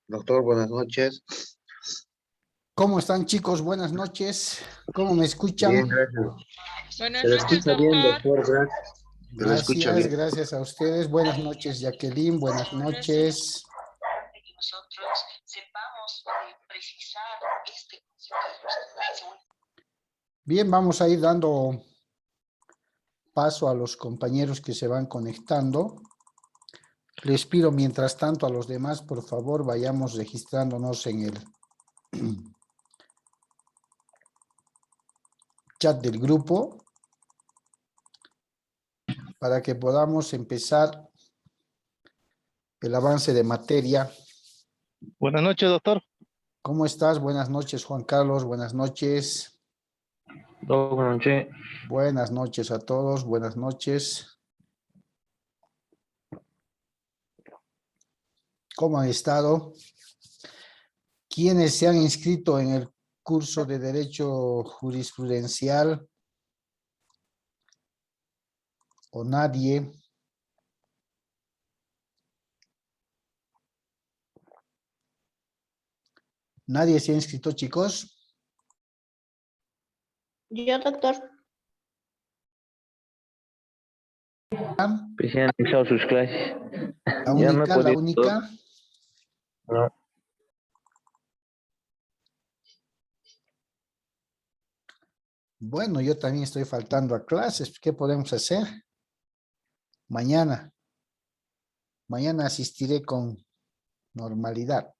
Doctor, buenas noches. ¿Cómo están, chicos? Buenas noches. ¿Cómo me escuchan? Bien, gracias. Buenas Se le noches, escucha bien, doctor. doctor, gracias. Se le escucha Gracias, bien. gracias a ustedes. Buenas noches, Jacqueline. Buenas noches. Bien, vamos a ir dando paso a los compañeros que se van conectando. Les pido mientras tanto a los demás, por favor, vayamos registrándonos en el chat del grupo para que podamos empezar el avance de materia. Buenas noches, doctor. ¿Cómo estás? Buenas noches, Juan Carlos. Buenas noches. Buenas noches. Buenas noches a todos. Buenas noches. ¿Cómo han estado? ¿Quiénes se han inscrito en el curso de Derecho Jurisprudencial? ¿O nadie? ¿Nadie se ha inscrito, chicos? Yo, doctor. Recién han empezado sus clases. La Ya me he única, la podido- única. No. Bueno, yo también estoy faltando a clases. ¿Qué podemos hacer? Mañana. Mañana asistiré con normalidad.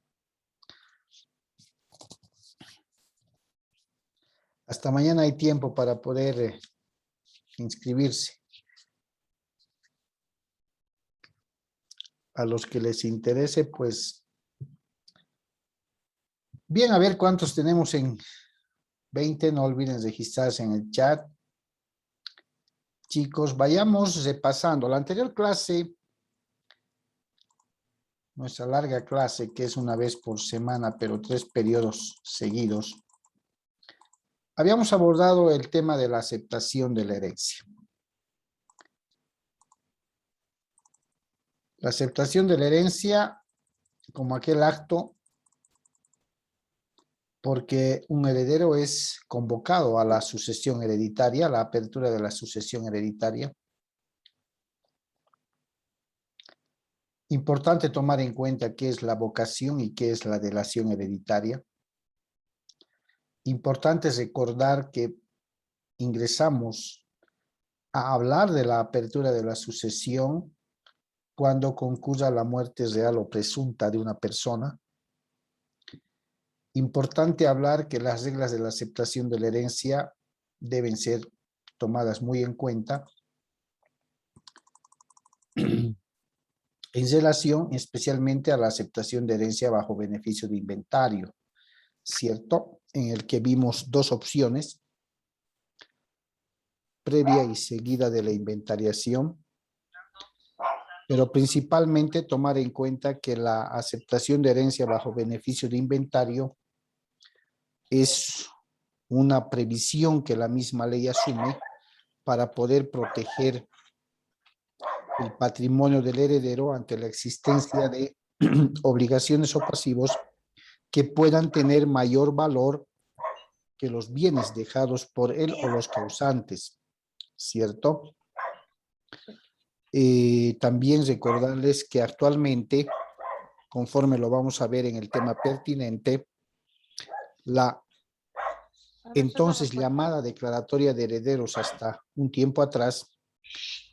Hasta mañana hay tiempo para poder inscribirse. A los que les interese, pues. Bien, a ver cuántos tenemos en 20. No olviden registrarse en el chat. Chicos, vayamos repasando. La anterior clase, nuestra larga clase, que es una vez por semana, pero 3 periodos seguidos, habíamos abordado el tema de la aceptación de la herencia. La aceptación de la herencia como aquel acto porque un heredero es convocado a la sucesión hereditaria, a la apertura de la sucesión hereditaria. Importante tomar en cuenta qué es la vocación y qué es la delación hereditaria. Importante recordar que ingresamos a hablar de la apertura de la sucesión cuando concurra la muerte real o presunta de una persona. Importante hablar que las reglas de la aceptación de la herencia deben ser tomadas muy en cuenta en relación especialmente a la aceptación de herencia bajo beneficio de inventario, ¿cierto? En el que vimos 2 opciones, previa y seguida de la inventariación, pero principalmente tomar en cuenta que la aceptación de herencia bajo beneficio de inventario es una previsión que la misma ley asume para poder proteger el patrimonio del heredero ante la existencia de obligaciones o pasivos que puedan tener mayor valor que los bienes dejados por él o los causantes, ¿cierto? También recordarles que actualmente, conforme lo vamos a ver en el tema pertinente, la entonces llamada declaratoria de herederos hasta un tiempo atrás,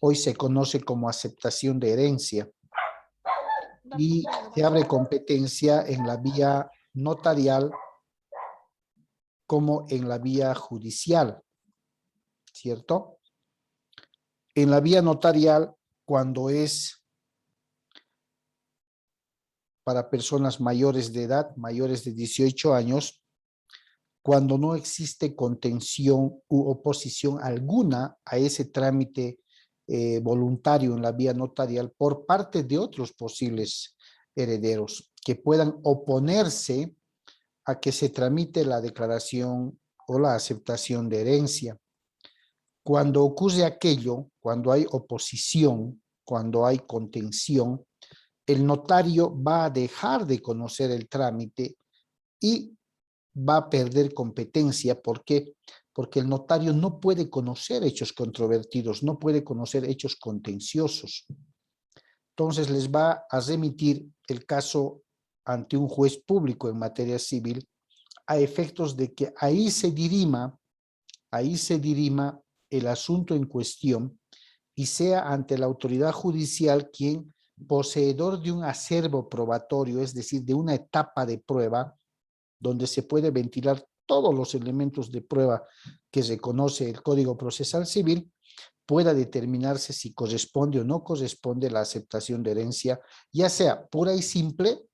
hoy se conoce como aceptación de herencia y se abre competencia en la vía notarial como en la vía judicial, ¿cierto? En la vía notarial, cuando es para personas mayores de edad, mayores de 18 años, cuando no existe contención u oposición alguna a ese trámite voluntario en la vía notarial por parte de otros posibles herederos que puedan oponerse a que se tramite la declaración o la aceptación de herencia. Cuando ocurre aquello, cuando hay oposición, cuando hay contención, el notario va a dejar de conocer el trámite y va a perder competencia. ¿Por qué? Porque el notario no puede conocer hechos controvertidos, no puede conocer hechos contenciosos. Entonces les va a remitir el caso ante un juez público en materia civil a efectos de que ahí se dirima el asunto en cuestión y sea ante la autoridad judicial quien, poseedor de un acervo probatorio, es decir, de una etapa de prueba, donde se puede ventilar todos los elementos de prueba que reconoce el Código Procesal Civil, pueda determinarse si corresponde o no corresponde la aceptación de herencia, ya sea pura y simple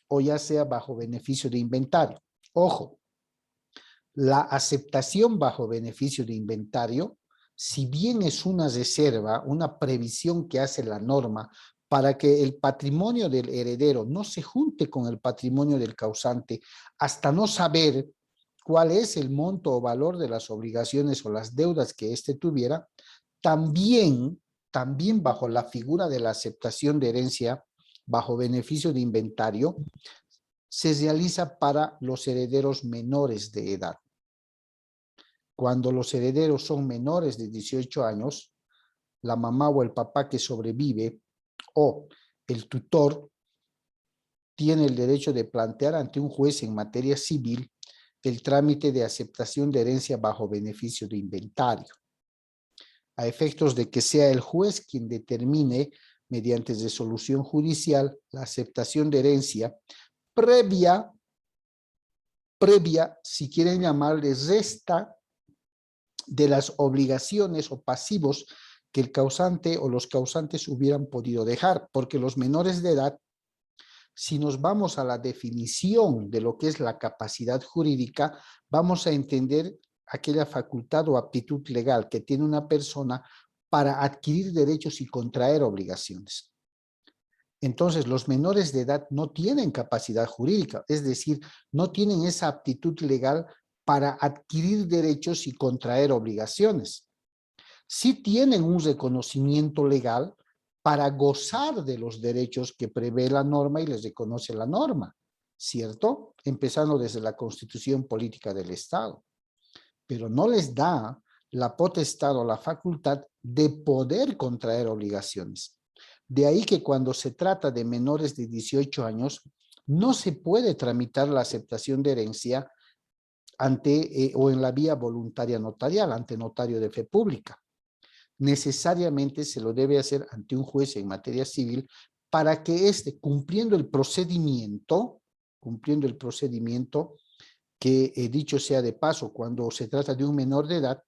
o ya sea bajo beneficio de inventario. Ojo, la aceptación bajo beneficio de inventario, si bien es una reserva, una previsión que hace la norma para que el patrimonio del heredero no se junte con el patrimonio del causante hasta no saber cuál es el monto o valor de las obligaciones o las deudas que éste tuviera, también bajo la figura de la aceptación de herencia bajo beneficio de inventario, se realiza para los herederos menores de edad. Cuando los herederos son menores de 18 años, la mamá o el papá que sobrevive o el tutor tiene el derecho de plantear ante un juez en materia civil el trámite de aceptación de herencia bajo beneficio de inventario, a efectos de que sea el juez quien determine, mediante resolución judicial, la aceptación de herencia previa, si quieren llamarle resta, de las obligaciones o pasivos que el causante o los causantes hubieran podido dejar, porque los menores de edad, si nos vamos a la definición de lo que es la capacidad jurídica, vamos a entender aquella facultad o aptitud legal que tiene una persona para adquirir derechos y contraer obligaciones. Entonces, los menores de edad no tienen capacidad jurídica, es decir, no tienen esa aptitud legal para adquirir derechos y contraer obligaciones. Sí tienen un reconocimiento legal para gozar de los derechos que prevé la norma y les reconoce la norma, ¿cierto? Empezando desde la Constitución Política del Estado. Pero no les da la potestad o la facultad de poder contraer obligaciones. De ahí que cuando se trata de menores de 18 años, no se puede tramitar la aceptación de herencia ante o en la vía voluntaria notarial, ante notario de fe pública. Necesariamente se lo debe hacer ante un juez en materia civil para que éste, cumpliendo el procedimiento, que dicho sea de paso, cuando se trata de un menor de edad,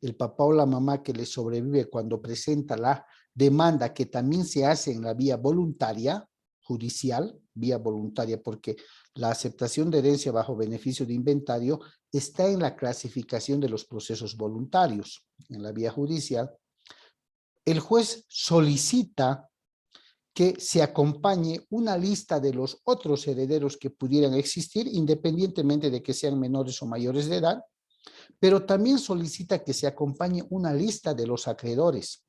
el papá o la mamá que le sobrevive cuando presenta la demanda, que también se hace en la vía voluntaria, judicial, vía voluntaria, porque la aceptación de herencia bajo beneficio de inventario está en la clasificación de los procesos voluntarios, en la vía judicial. El juez solicita que se acompañe una lista de los otros herederos que pudieran existir, independientemente de que sean menores o mayores de edad, pero también solicita que se acompañe una lista de los acreedores,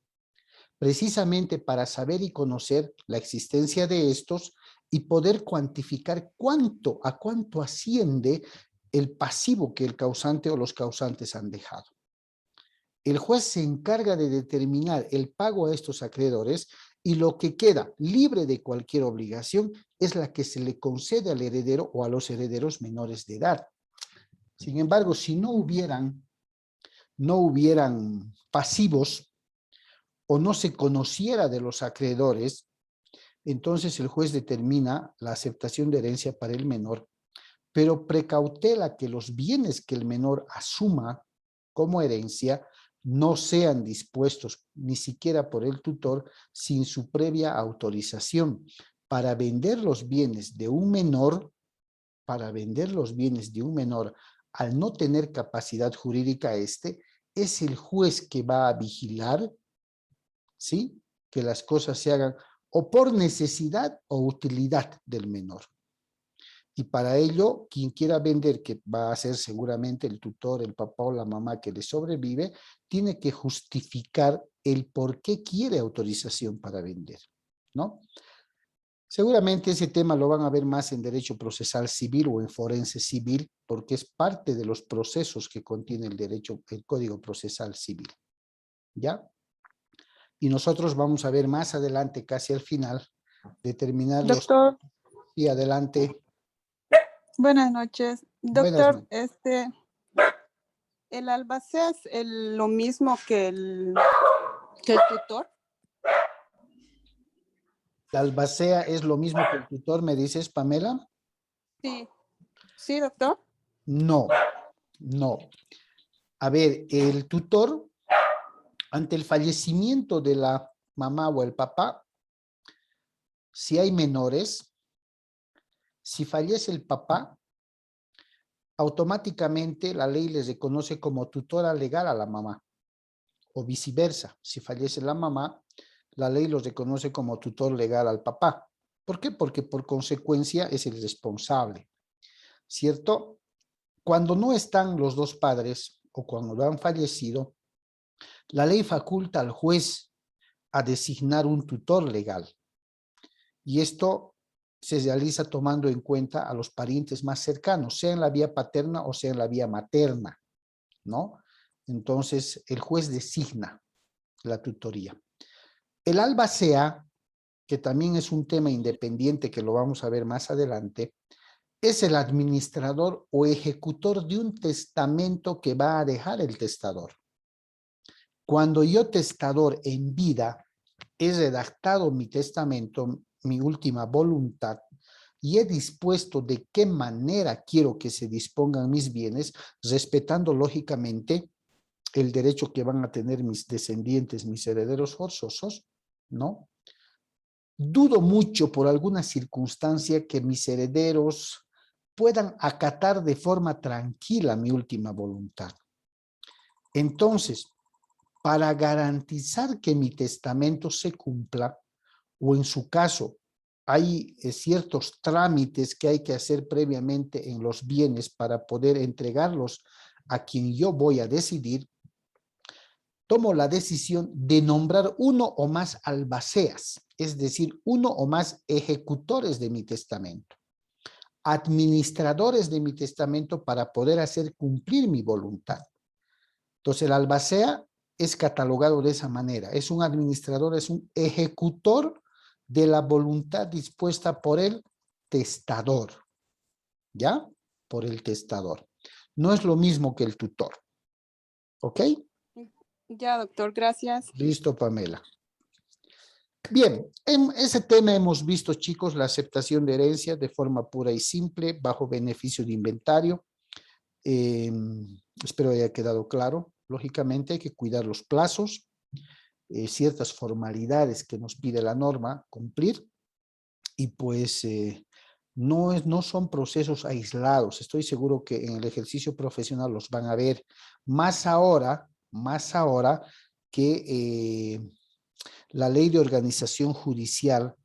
precisamente para saber y conocer la existencia de estos y poder cuantificar a cuánto asciende el pasivo que el causante o los causantes han dejado. El juez se encarga de determinar el pago a estos acreedores y lo que queda libre de cualquier obligación es la que se le concede al heredero o a los herederos menores de edad. Sin embargo, si no hubieran pasivos o no se conociera de los acreedores, entonces el juez determina la aceptación de herencia para el menor, pero precautela que los bienes que el menor asuma como herencia no sean dispuestos ni siquiera por el tutor sin su previa autorización. Para vender los bienes de un menor, al no tener capacidad jurídica es el juez que va a vigilar, ¿sí?, que las cosas se hagan o por necesidad o utilidad del menor. Y para ello, quien quiera vender, que va a ser seguramente el tutor, el papá o la mamá que le sobrevive, tiene que justificar el por qué quiere autorización para vender, ¿no? Seguramente ese tema lo van a ver más en derecho procesal civil o en forense civil, porque es parte de los procesos que contiene el derecho, el Código Procesal Civil. ¿Ya? Y nosotros vamos a ver más adelante, casi al final, determinar los... Doctor, Y adelante. buenas noches. Buenas Doctor, noches. ¿el albacea es lo mismo que el tutor? ¿La albacea es lo mismo que el tutor, me dices, Pamela? Sí. ¿Sí, doctor? No, no. A ver, el tutor, ante el fallecimiento de la mamá o el papá, si hay menores, si fallece el papá, automáticamente la ley les reconoce como tutora legal a la mamá, o viceversa. Si fallece la mamá, la ley los reconoce como tutor legal al papá. ¿Por qué? Porque por consecuencia es el responsable, ¿cierto? Cuando no están los dos padres o cuando han fallecido, la ley faculta al juez a designar un tutor legal. Y esto se realiza tomando en cuenta a los parientes más cercanos, sea en la vía paterna o sea en la vía materna, ¿no? Entonces, el juez designa la tutoría. El albacea, que también es un tema independiente que lo vamos a ver más adelante, es el administrador o ejecutor de un testamento que va a dejar el testador. Cuando yo, testador en vida, he redactado mi testamento, mi última voluntad, y he dispuesto de qué manera quiero que se dispongan mis bienes, respetando lógicamente el derecho que van a tener mis descendientes, mis herederos forzosos, ¿no? Dudo mucho por alguna circunstancia que mis herederos puedan acatar de forma tranquila mi última voluntad. Entonces, para garantizar que mi testamento se cumpla, o en su caso, hay ciertos trámites que hay que hacer previamente en los bienes para poder entregarlos a quien yo voy a decidir, tomo la decisión de nombrar uno o más albaceas, es decir, uno o más ejecutores de mi testamento, administradores de mi testamento para poder hacer cumplir mi voluntad. Entonces, el albacea es catalogado de esa manera. Es un administrador, es un ejecutor de la voluntad dispuesta por el testador. ¿Ya? Por el testador. No es lo mismo que el tutor. ¿Ok? Ya, doctor, gracias. Listo, Pamela. Bien, en ese tema hemos visto, chicos, la aceptación de herencia de forma pura y simple, bajo beneficio de inventario. Espero haya quedado claro. Lógicamente hay que cuidar los plazos, ciertas formalidades que nos pide la norma cumplir, y pues no son procesos aislados. Estoy seguro que en el ejercicio profesional los van a ver más ahora que la ley de organización judicial,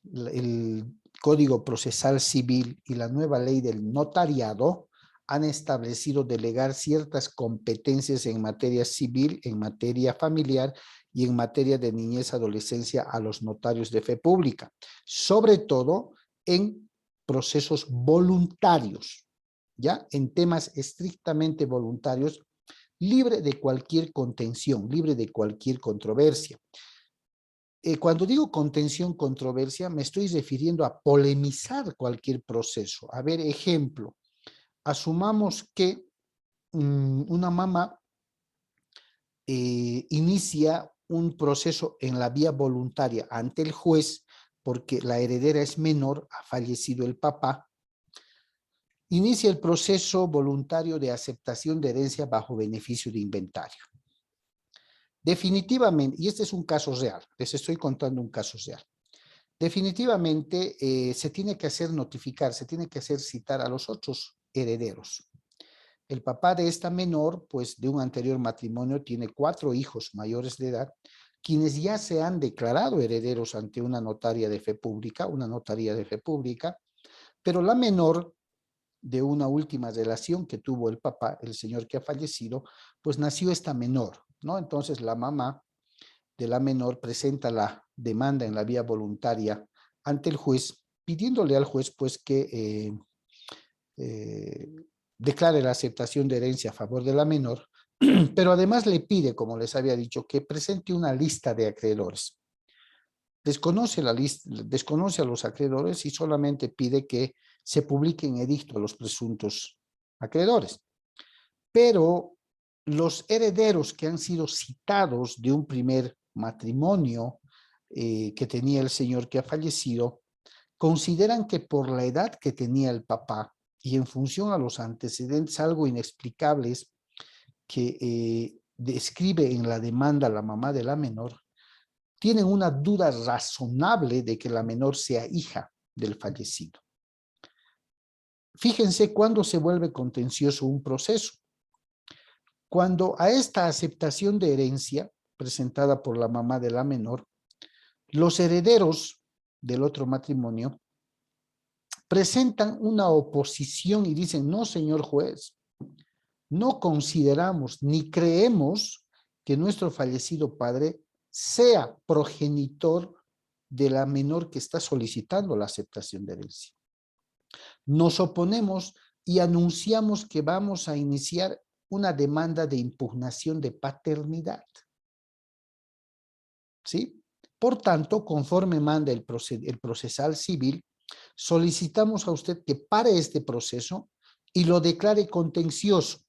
el Código Procesal Civil y la nueva ley del notariado han establecido delegar ciertas competencias en materia civil, en materia familiar y en materia de niñez, adolescencia a los notarios de fe pública, sobre todo en procesos voluntarios, ¿ya? En temas estrictamente voluntarios, libre de cualquier contención, libre de cualquier controversia. Cuando digo contención, controversia, me estoy refiriendo a polemizar cualquier proceso. A ver, ejemplo, asumamos que una mamá inicia un proceso en la vía voluntaria ante el juez porque la heredera es menor, ha fallecido el papá. Inicia el proceso voluntario de aceptación de herencia bajo beneficio de inventario. Definitivamente, y este es un caso real, les estoy contando un caso real. Definitivamente se tiene que hacer notificar, se tiene que hacer citar a los otros herederos. El papá de esta menor, pues de un anterior matrimonio, tiene 4 hijos mayores de edad, quienes ya se han declarado herederos ante una notaria de fe pública, una notaría de fe pública, pero la menor de una última relación que tuvo el papá, el señor que ha fallecido, pues nació esta menor, ¿no? Entonces la mamá de la menor presenta la demanda en la vía voluntaria ante el juez, pidiéndole al juez pues que declare la aceptación de herencia a favor de la menor, pero además le pide, como les había dicho, que presente una lista de acreedores. Desconoce la lista, desconoce a los acreedores y solamente pide que se publique en edicto a los presuntos acreedores. Pero los herederos que han sido citados de un primer matrimonio que tenía el señor que ha fallecido, consideran que por la edad que tenía el papá y en función a los antecedentes algo inexplicables que describe en la demanda la mamá de la menor, tienen una duda razonable de que la menor sea hija del fallecido. Fíjense cuándo se vuelve contencioso un proceso. Cuando a esta aceptación de herencia presentada por la mamá de la menor, los herederos del otro matrimonio presentan una oposición y dicen, no, señor juez, no consideramos ni creemos que nuestro fallecido padre sea progenitor de la menor que está solicitando la aceptación de herencia. Nos oponemos y anunciamos que vamos a iniciar una demanda de impugnación de paternidad. ¿Sí? Por tanto, conforme manda el procesal civil, solicitamos a usted que pare este proceso y lo declare contencioso.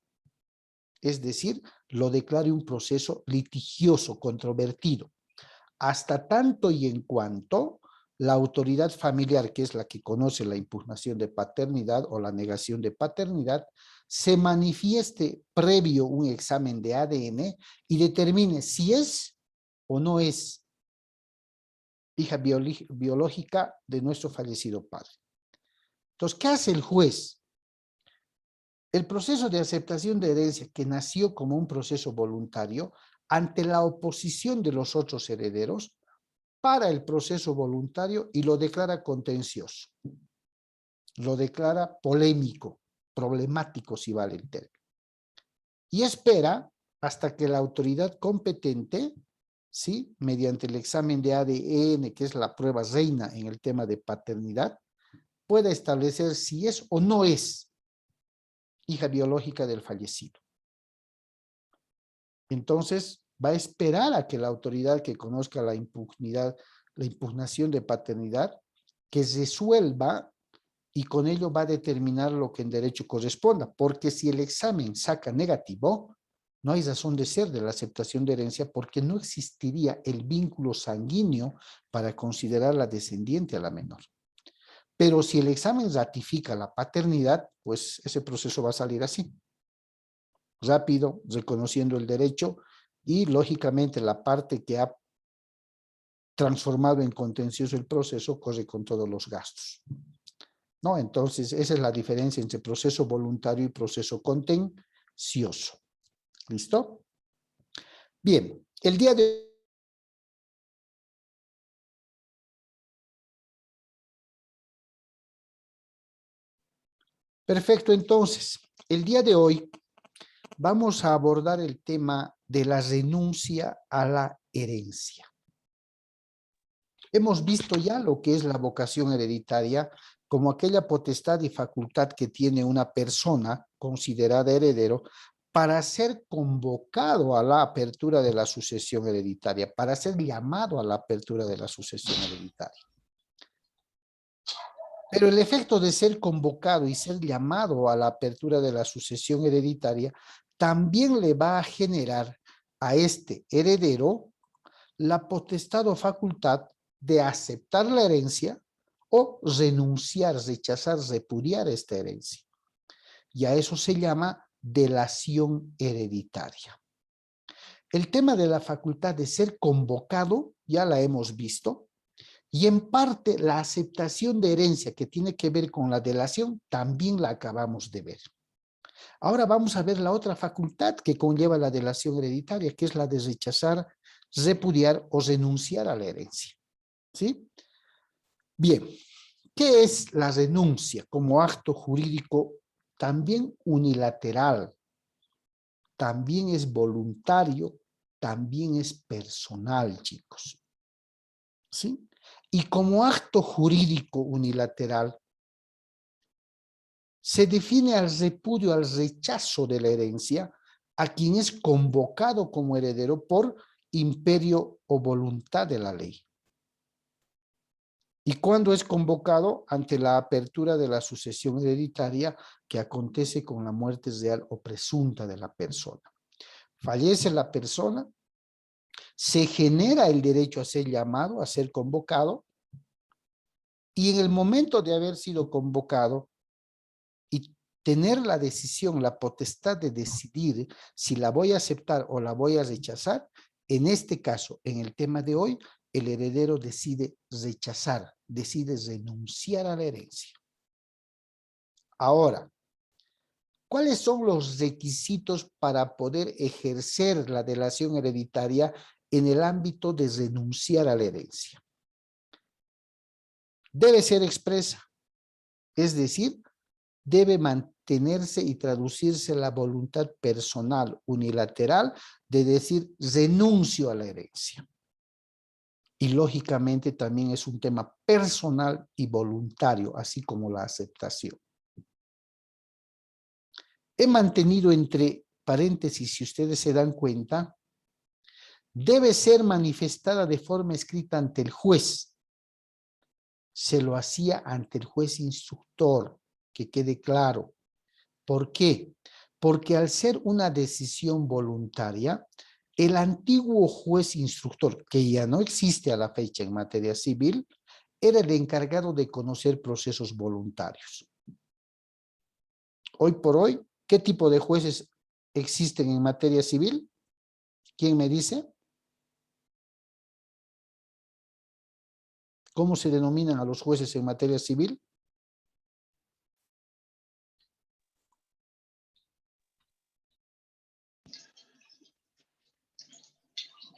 Es decir, lo declare un proceso litigioso, controvertido, hasta tanto y en cuanto la autoridad familiar, que es la que conoce la impugnación de paternidad o la negación de paternidad, se manifieste previo un examen de ADN y determine si es o no es hija biológica de nuestro fallecido padre. Entonces, ¿qué hace el juez? El proceso de aceptación de herencia, que nació como un proceso voluntario, ante la oposición de los otros herederos, para el proceso voluntario y lo declara contencioso. Lo declara polémico, problemático, si vale el término. Y espera hasta que la autoridad competente, ¿sí?, mediante el examen de ADN, que es la prueba reina en el tema de paternidad, pueda establecer si es o no es hija biológica del fallecido. Entonces, va a esperar a que la autoridad que conozca la impugnación de paternidad, que resuelva y con ello va a determinar lo que en derecho corresponda, porque si el examen saca negativo, no hay razón de ser de la aceptación de herencia porque no existiría el vínculo sanguíneo para considerarla descendiente a la menor. Pero si el examen ratifica la paternidad, pues ese proceso va a salir así. Rápido, reconociendo el derecho y lógicamente la parte que ha transformado en contencioso el proceso corre con todos los gastos. ¿No? Entonces, esa es la diferencia entre proceso voluntario y proceso contencioso. ¿Listo? Bien, el día de Perfecto, entonces, el día de hoy vamos a abordar el tema de la renuncia a la herencia. Hemos visto ya lo que es la vocación hereditaria como aquella potestad y facultad que tiene una persona considerada heredero para ser convocado a la apertura de la sucesión hereditaria, para ser llamado a la apertura de la sucesión hereditaria. Pero el efecto de ser convocado y ser llamado a la apertura de la sucesión hereditaria también le va a generar a este heredero la potestad o facultad de aceptar la herencia o renunciar, rechazar, repudiar esta herencia. Y a eso se llama delación hereditaria. El tema de la facultad de ser convocado ya la hemos visto. Y en parte la aceptación de herencia que tiene que ver con la delación también la acabamos de ver. Ahora vamos a ver la otra facultad que conlleva la delación hereditaria, que es la de rechazar, repudiar o renunciar a la herencia. ¿Sí? Bien, ¿qué es la renuncia como acto jurídico también unilateral? También es voluntario, también es personal, chicos. ¿Sí? y como acto jurídico unilateral se define al repudio, al rechazo de la herencia a quien es convocado como heredero por imperio o voluntad de la ley. ¿Y cuándo es convocado? Ante la apertura de la sucesión hereditaria que acontece con la muerte real o presunta de la persona. Fallece la persona, se genera el derecho a ser llamado, a ser convocado, y en el momento de haber sido convocado y tener la decisión, la potestad de decidir si la voy a aceptar o la voy a rechazar, en este caso, en el tema de hoy, el heredero decide rechazar, decide renunciar a la herencia. Ahora, ¿cuáles son los requisitos para poder ejercer la delación hereditaria en el ámbito de renunciar a la herencia? Debe ser expresa, es decir, debe mantenerse y traducirse la voluntad personal unilateral de decir renuncio a la herencia. Y lógicamente también es un tema personal y voluntario, así como la aceptación. He mantenido entre paréntesis, si ustedes se dan cuenta, debe ser manifestada de forma escrita ante el juez. Se lo hacía ante el juez instructor, que quede claro. ¿Por qué? Porque al ser una decisión voluntaria, el antiguo juez instructor, que ya no existe a la fecha en materia civil, era el encargado de conocer procesos voluntarios. Hoy por hoy, ¿qué tipo de jueces existen en materia civil? ¿Quién me dice? ¿Cómo se denominan a los jueces en materia civil?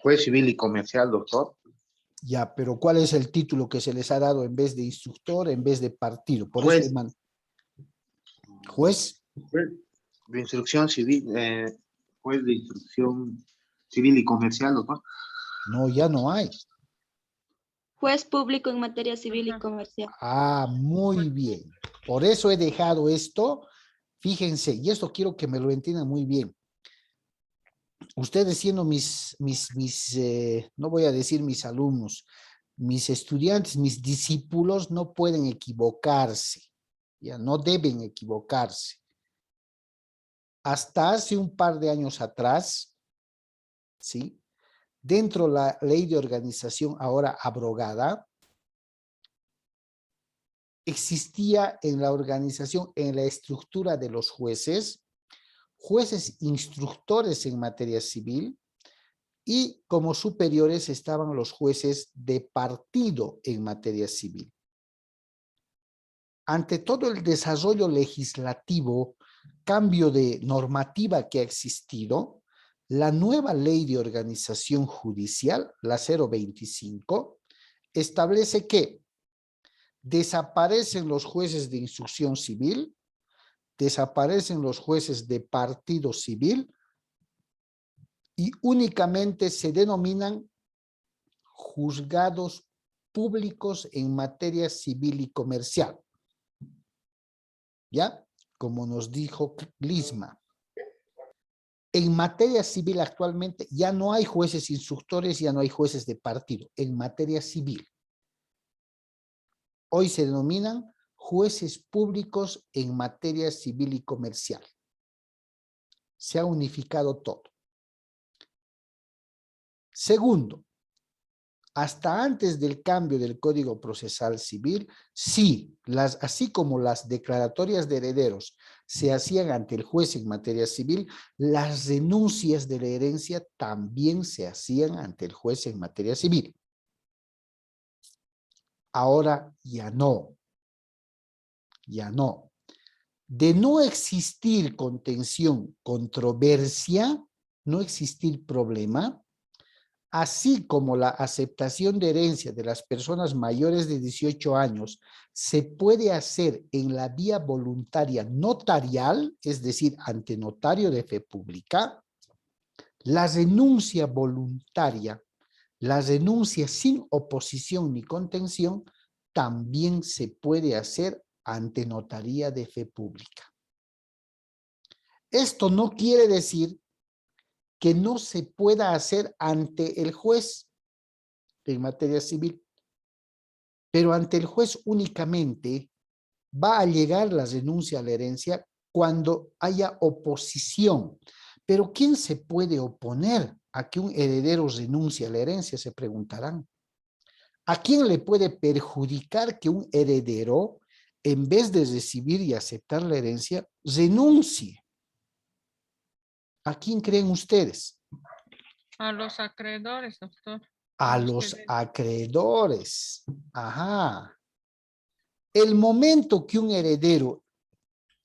Juez civil y comercial, doctor. Ya, pero ¿cuál es el título que se les ha dado en vez de instructor, en vez de partido? Por Juez. eso ¿juez? De instrucción civil, juez de instrucción civil y comercial, doctor. No, ya no hay. Juez público en materia civil y comercial. Ah, muy bien. Por eso he dejado esto. Fíjense, y esto quiero que me lo entiendan muy bien. Ustedes siendo no voy a decir mis alumnos, mis estudiantes, mis discípulos no pueden equivocarse. Ya no deben equivocarse. Hasta hace un par de años atrás, ¿sí? Dentro de la ley de organización ahora abrogada, existía en la organización, en la estructura de los jueces, jueces instructores en materia civil y como superiores estaban los jueces de partido en materia civil. Ante todo el desarrollo legislativo, cambio de normativa que ha existido, la nueva ley de organización judicial, la 025, establece que desaparecen los jueces de instrucción civil, desaparecen los jueces de partido civil y únicamente se denominan juzgados públicos en materia civil y comercial. ¿Ya? Como nos dijo Lisma. En materia civil actualmente ya no hay jueces instructores, ya no hay jueces de partido, en materia civil. Hoy se denominan jueces públicos en materia civil y comercial. Se ha unificado todo. Segundo, hasta antes del cambio del Código Procesal Civil, sí, así como las declaratorias de herederos se hacían ante el juez en materia civil, las renuncias de la herencia también se hacían ante el juez en materia civil. Ahora ya no. Ya no. De no existir contención, controversia, no existir problema, así como la aceptación de herencia de las personas mayores de 18 años se puede hacer en la vía voluntaria notarial, es decir, ante notario de fe pública, la renuncia voluntaria La renuncia sin oposición ni contención también se puede hacer ante notaría de fe pública. Esto no quiere decir que no se pueda hacer ante el juez en materia civil, pero ante el juez únicamente va a llegar la renuncia a la herencia cuando haya oposición. Pero ¿quién se puede oponer a que un heredero renuncie a la herencia? Se preguntarán. ¿A quién le puede perjudicar que un heredero, en vez de recibir y aceptar la herencia, renuncie? ¿A quién creen ustedes? A los acreedores, doctor. A los acreedores. Ajá. El momento que un heredero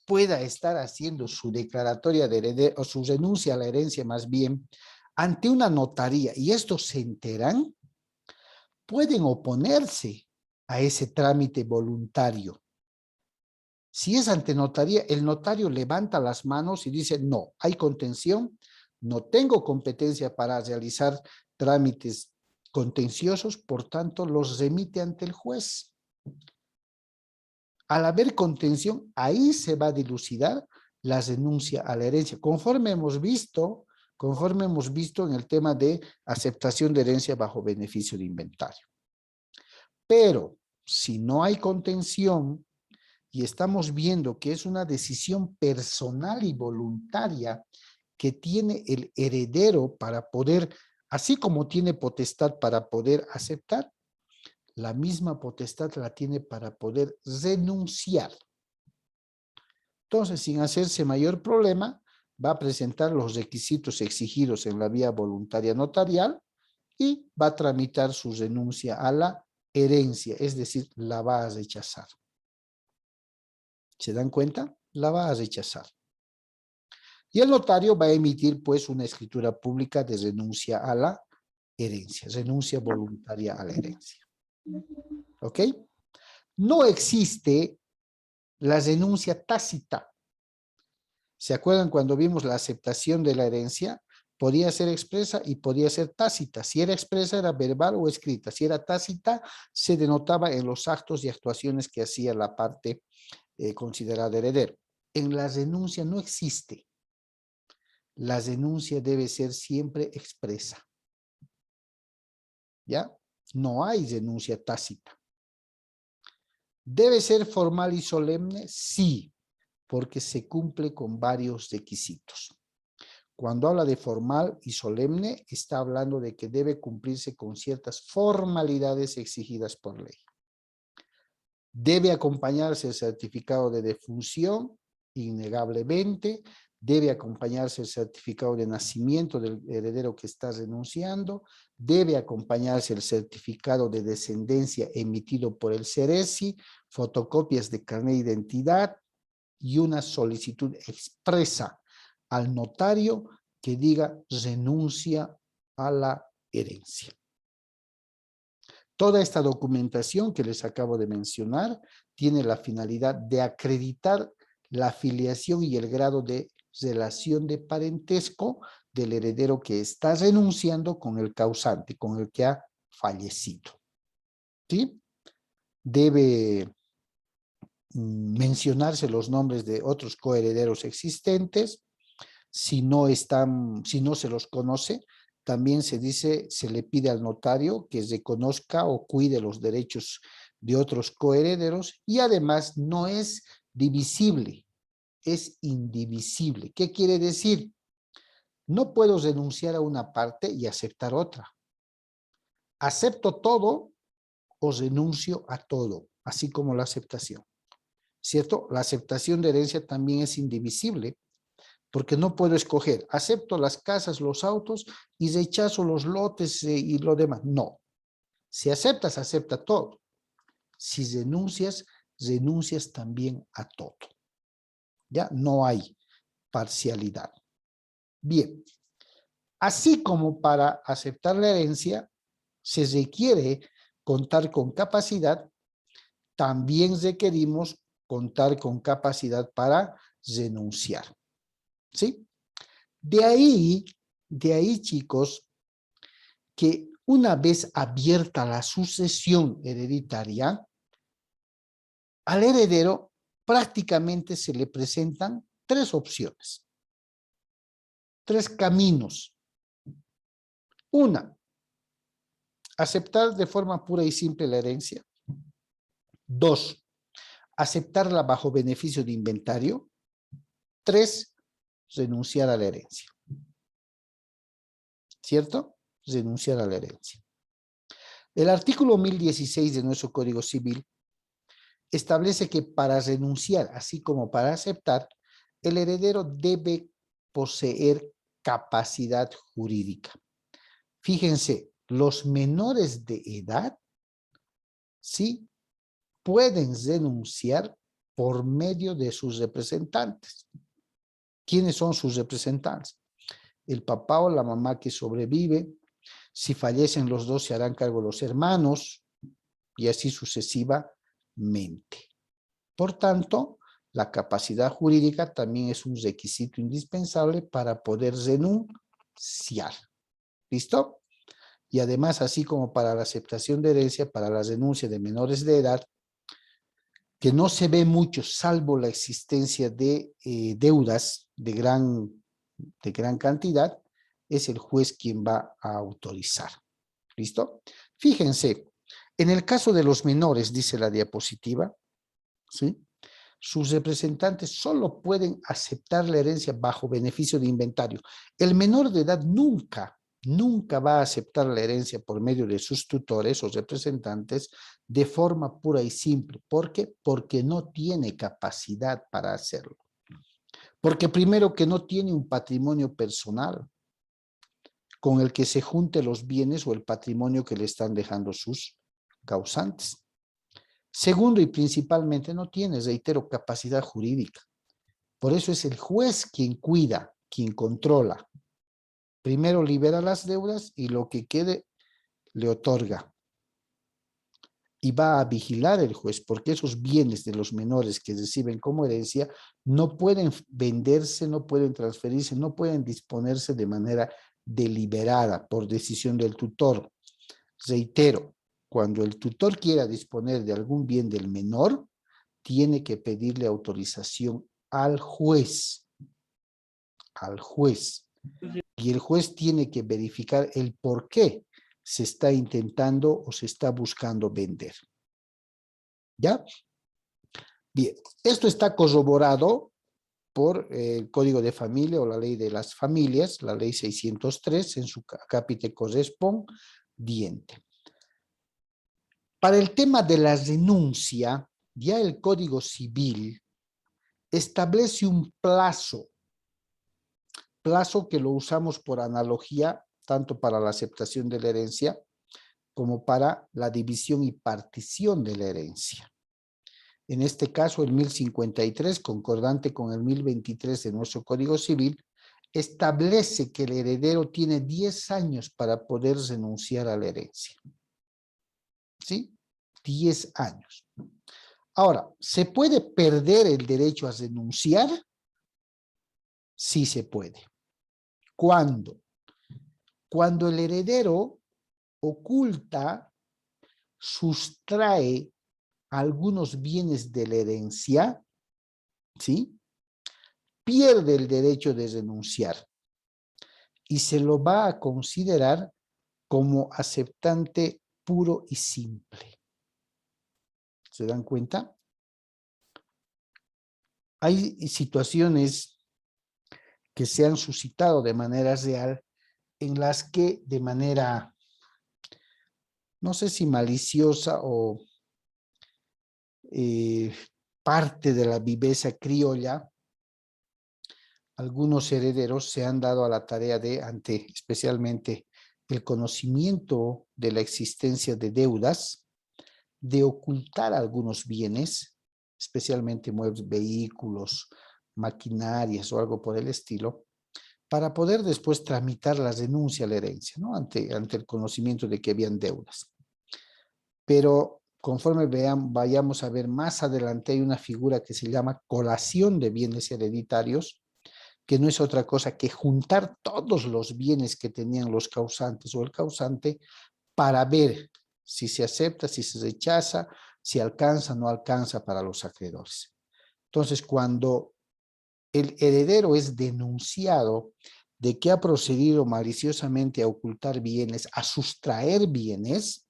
pueda estar haciendo su declaratoria de heredero, o su renuncia a la herencia más bien, ante una notaría, y estos se enteran, pueden oponerse a ese trámite voluntario. Si es ante notaría, el notario levanta las manos y dice, no, hay contención, no tengo competencia para realizar trámites contenciosos, por tanto, los remite ante el juez. Al haber contención, ahí se va a dilucidar la renuncia a la herencia, conforme hemos visto en el tema de aceptación de herencia bajo beneficio de inventario. Pero si no hay contención y estamos viendo que es una decisión personal y voluntaria que tiene el heredero para poder, así como tiene potestad para poder aceptar, la misma potestad la tiene para poder renunciar. Entonces, sin hacerse mayor problema, va a presentar los requisitos exigidos en la vía voluntaria notarial y va a tramitar su renuncia a la herencia, es decir, la va a rechazar. ¿Se dan cuenta? La va a rechazar. Y el notario va a emitir, pues, una escritura pública de renuncia a la herencia, renuncia voluntaria a la herencia. ¿Ok? No existe la renuncia tácita. ¿Se acuerdan cuando vimos la aceptación de la herencia? Podía ser expresa y podía ser tácita. Si era expresa, era verbal o escrita. Si era tácita, se denotaba en los actos y actuaciones que hacía la parte considerada heredero. En la renuncia no existe. La renuncia debe ser siempre expresa. ¿Ya? No hay renuncia tácita. ¿Debe ser formal y solemne? Sí, porque se cumple con varios requisitos. Cuando habla de formal y solemne, está hablando de que debe cumplirse con ciertas formalidades exigidas por ley. Debe acompañarse el certificado de defunción, innegablemente. Debe acompañarse el certificado de nacimiento del heredero que está renunciando. Debe acompañarse el certificado de descendencia emitido por el CERESI, fotocopias de carnet de identidad y una solicitud expresa al notario que diga renuncia a la herencia. Toda esta documentación que les acabo de mencionar tiene la finalidad de acreditar la filiación y el grado de relación de parentesco del heredero que está renunciando con el causante, con el que ha fallecido. ¿Sí? Debe mencionarse los nombres de otros coherederos existentes. Si no se los conoce, también se le pide al notario que reconozca o cuide los derechos de otros coherederos y además no es divisible, es indivisible. ¿Qué quiere decir? No puedo renunciar a una parte y aceptar otra. Acepto todo o renuncio a todo, así como la aceptación. ¿Cierto? La aceptación de herencia también es indivisible, porque no puedo escoger, acepto las casas, los autos y rechazo los lotes y lo demás. No. Si aceptas, acepta todo. Si renuncias, renuncias también a todo. Ya no hay parcialidad. Bien. Así como para aceptar la herencia se requiere contar con capacidad, también requerimos contar con capacidad para renunciar. ¿Sí? De ahí, chicos, que Una vez abierta la sucesión hereditaria, al heredero prácticamente se le presentan tres opciones, tres caminos. Una, aceptar de forma pura y simple la herencia. Dos, aceptarla bajo beneficio de inventario. Tres, renunciar a la herencia. ¿Cierto? Renunciar a la herencia. El artículo 1016 de nuestro Código Civil establece que para renunciar, así como para aceptar, el heredero debe poseer capacidad jurídica. Fíjense, los menores de edad, sí, pueden renunciar por medio de sus representantes. ¿Quiénes son sus representantes? El papá o la mamá que sobrevive. Si fallecen los dos, se harán cargo los hermanos y así sucesivamente. Por tanto, la capacidad jurídica también es un requisito indispensable para poder renunciar. ¿Listo? Y además, así como para la aceptación de herencia, para la renuncia de menores de edad, que no se ve mucho, salvo la existencia de deudas de gran cantidad, es el juez quien va a autorizar. ¿Listo? Fíjense, en el caso de los menores, dice la diapositiva, ¿sí? Sus representantes solo pueden aceptar la herencia bajo beneficio de inventario. El menor de edad nunca va a aceptar la herencia por medio de sus tutores o representantes de forma pura y simple. ¿Por qué? Porque no tiene capacidad para hacerlo. Porque primero que no tiene un patrimonio personal con el que se junte los bienes o el patrimonio que le están dejando sus causantes. Segundo y principalmente no tiene, reitero, capacidad jurídica. Por eso es el juez quien cuida, quien controla. Primero libera las deudas y lo que quede le otorga. Y va a vigilar el juez porque esos bienes de los menores que reciben como herencia no pueden venderse, no pueden transferirse, no pueden disponerse de manera deliberada por decisión del tutor. Reitero, cuando el tutor quiera disponer de algún bien del menor, tiene que pedirle autorización al juez. Al juez. Y el juez tiene que verificar el por qué se está intentando o se está buscando vender. ¿Ya? Bien, esto está corroborado por el Código de Familia o la Ley de las Familias, la Ley 603, en su capítulo correspondiente. Para el tema de la renuncia, ya el Código Civil establece un plazo que lo usamos por analogía, tanto para la aceptación de la herencia como para la división y partición de la herencia. En este caso, el 1053, concordante con el 1023 de nuestro Código Civil, establece que el heredero tiene 10 años para poder renunciar a la herencia. ¿Sí? 10 años. Ahora, ¿se puede perder el derecho a renunciar? Sí se puede. ¿Cuándo? Cuando el heredero oculta, sustrae algunos bienes de la herencia, ¿sí? Pierde el derecho de renunciar y se lo va a considerar como aceptante puro y simple. ¿Se dan cuenta? Hay situaciones que se han suscitado de manera real en las que de manera, no sé si maliciosa o parte de la viveza criolla, algunos herederos se han dado a la tarea de, ante especialmente el conocimiento de la existencia de deudas, de ocultar algunos bienes, especialmente muebles, vehículos, maquinarias o algo por el estilo, para poder después tramitar la renuncia a la herencia, ¿no? Ante el conocimiento de que habían deudas. Pero conforme vayamos a ver más adelante, hay una figura que se llama colación de bienes hereditarios, que no es otra cosa que juntar todos los bienes que tenían los causantes o el causante para ver si se acepta, si se rechaza, si alcanza o no alcanza para los acreedores. Entonces, cuando el heredero es denunciado de que ha procedido maliciosamente a ocultar bienes, a sustraer bienes,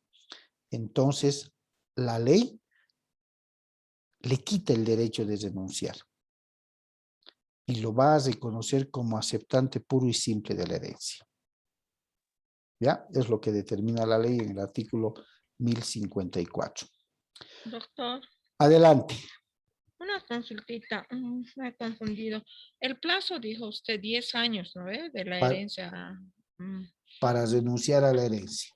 entonces la ley le quita el derecho de denunciar y lo va a reconocer como aceptante puro y simple de la herencia. ¿Ya? Es lo que determina la ley en el artículo 1054. Doctor, Adelante. una consultita. Me he confundido. El plazo, dijo usted, 10 años, ¿no ve? De la Pa- herencia. Para renunciar a la herencia.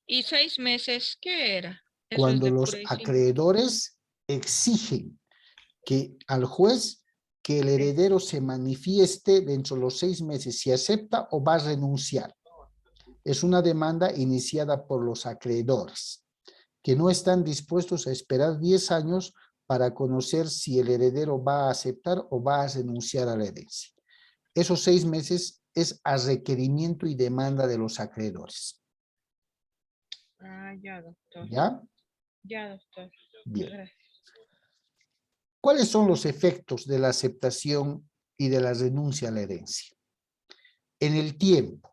¿Y 6 meses qué era? Eso es Cuando de los pura y simple. acreedores exigen que al juez que el heredero se manifieste dentro de los 6 meses si acepta o va a renunciar. Es una demanda iniciada por los acreedores que no están dispuestos a esperar 10 años para conocer si el heredero va a aceptar o va a renunciar a la herencia. Esos 6 meses es a requerimiento y demanda de los acreedores. Ya, doctor. ¿Ya? Ya, doctor. Bien. Gracias. ¿Cuáles son los efectos de la aceptación y de la renuncia a la herencia? En el tiempo.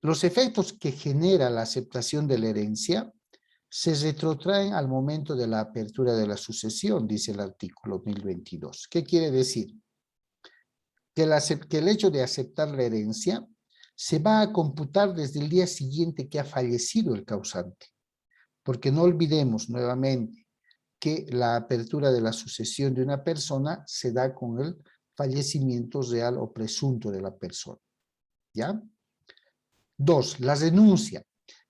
Los efectos que genera la aceptación de la herencia se retrotraen al momento de la apertura de la sucesión, dice el artículo 1022. ¿Qué quiere decir? Que el hecho de aceptar la herencia se va a computar desde el día siguiente que ha fallecido el causante. Porque no olvidemos nuevamente que la apertura de la sucesión de una persona se da con el fallecimiento real o presunto de la persona. ¿Ya? 2. La renuncia.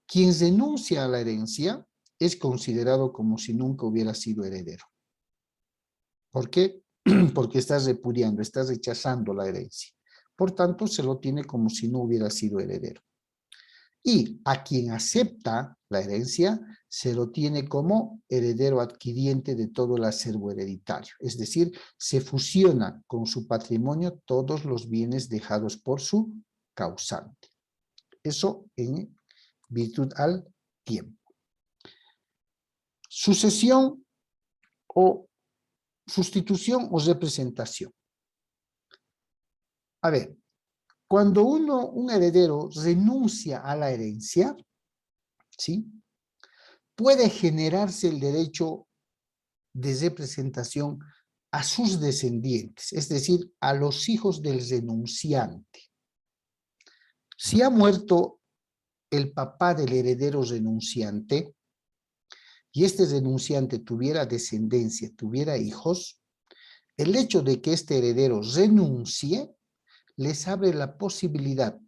Quien renuncia a la herencia es considerado como si nunca hubiera sido heredero. ¿Por qué? Porque estás repudiando, estás rechazando la herencia. Por tanto, se lo tiene como si no hubiera sido heredero. Y a quien acepta la herencia, se lo tiene como heredero adquiriente de todo el acervo hereditario. Es decir, se fusiona con su patrimonio todos los bienes dejados por su causante. Eso en virtud al tiempo. Sucesión o sustitución o representación. A ver, cuando un heredero renuncia a la herencia, ¿sí?, puede generarse el derecho de representación a sus descendientes, es decir, a los hijos del renunciante. Si ha muerto el papá del heredero renunciante y este renunciante tuviera descendencia, tuviera hijos, el hecho de que este heredero renuncie les abre la posibilidad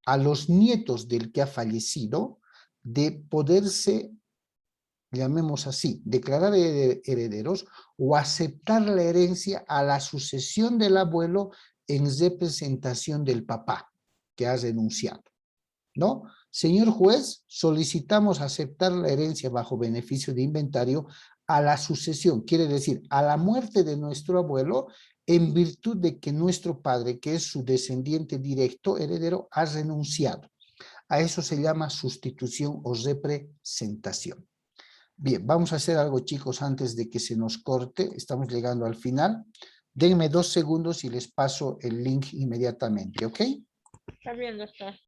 a los nietos del que ha fallecido de poderse, llamemos así, declarar herederos o aceptar la herencia a la sucesión del abuelo en representación del papá que ha renunciado, ¿no? Señor juez, solicitamos aceptar la herencia bajo beneficio de inventario a la sucesión, quiere decir, a la muerte de nuestro abuelo, en virtud de que nuestro padre, que es su descendiente directo, heredero, ha renunciado. A eso se llama sustitución o representación. Bien, vamos a hacer algo, chicos, antes de que se nos corte. Estamos llegando al final. Denme 2 segundos y les paso el link inmediatamente, ¿ok? Está bien, doctor.